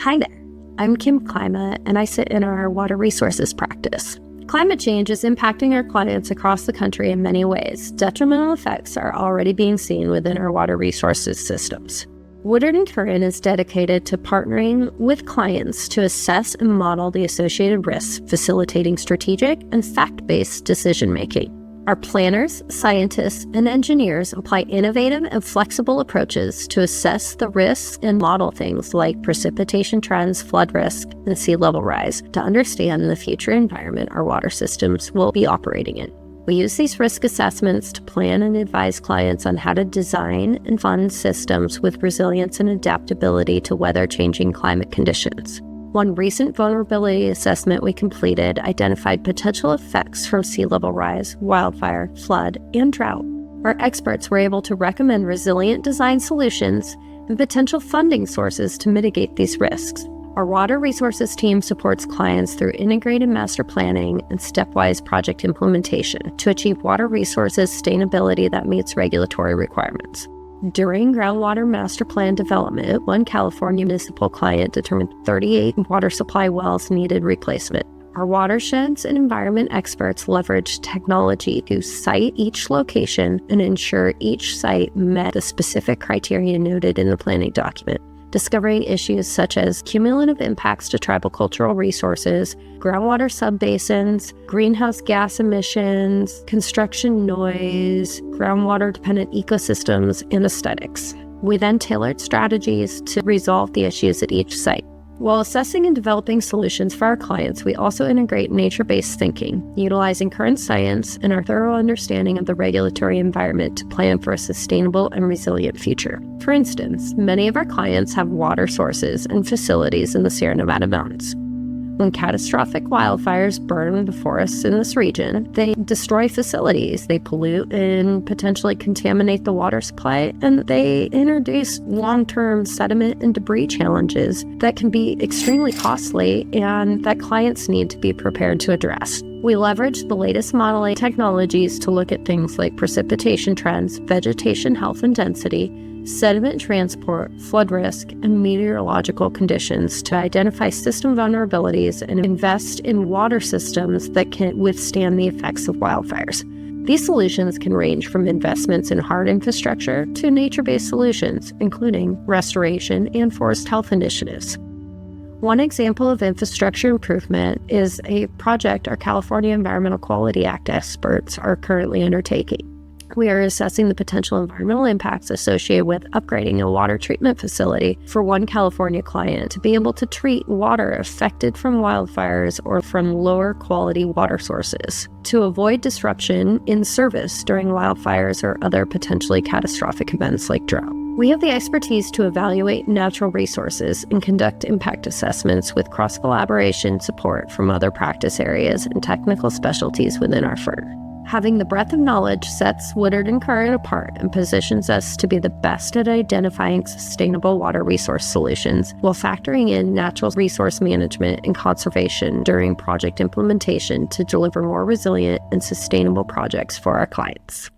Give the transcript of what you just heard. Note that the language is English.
Hi there, I'm Kim Clyma, and I sit in our water resources practice. Climate change is impacting our clients across the country in many ways. Detrimental effects are already being seen within our water resources systems. Woodard Curran is dedicated to partnering with clients to assess and model the associated risks, facilitating strategic and fact-based decision-making. Our planners, scientists, and engineers apply innovative and flexible approaches to assess the risks and model things like precipitation trends, flood risk, and sea level rise to understand the future environment our water systems will be operating in. We use these risk assessments to plan and advise clients on how to design and fund systems with resilience and adaptability to weather-changing climate conditions. One recent vulnerability assessment we completed identified potential effects from sea level rise, wildfire, flood, and drought. Our experts were able to recommend resilient design solutions and potential funding sources to mitigate these risks. Our water resources team supports clients through integrated master planning and stepwise project implementation to achieve water resources sustainability that meets regulatory requirements. During groundwater master plan development, one California municipal client determined 38 water supply wells needed replacement. Our watersheds and environment experts leveraged technology to site each location and ensure each site met the specific criteria noted in the planning document, discovering issues such as cumulative impacts to tribal cultural resources, groundwater subbasins, greenhouse gas emissions, construction noise, groundwater-dependent ecosystems, and aesthetics. We then tailored strategies to resolve the issues at each site. While assessing and developing solutions for our clients, we also integrate nature-based thinking, utilizing current science and our thorough understanding of the regulatory environment to plan for a sustainable and resilient future. For instance, many of our clients have water sources and facilities in the Sierra Nevada mountains. When catastrophic wildfires burn the forests in this region, they destroy facilities, they pollute and potentially contaminate the water supply, and they introduce long-term sediment and debris challenges that can be extremely costly and that clients need to be prepared to address. We leverage the latest modeling technologies to look at things like precipitation trends, vegetation health and density, sediment transport, flood risk, and meteorological conditions to identify system vulnerabilities and invest in water systems that can withstand the effects of wildfires. These solutions can range from investments in hard infrastructure to nature-based solutions, including restoration and forest health initiatives. One example of infrastructure improvement is a project our California Environmental Quality Act experts are currently undertaking. We are assessing the potential environmental impacts associated with upgrading a water treatment facility for one California client to be able to treat water affected from wildfires or from lower quality water sources to avoid disruption in service during wildfires or other potentially catastrophic events like drought. We have the expertise to evaluate natural resources and conduct impact assessments with cross-collaboration support from other practice areas and technical specialties within our firm. Having the breadth of knowledge sets Woodard & Curran apart and positions us to be the best at identifying sustainable water resource solutions while factoring in natural resource management and conservation during project implementation to deliver more resilient and sustainable projects for our clients.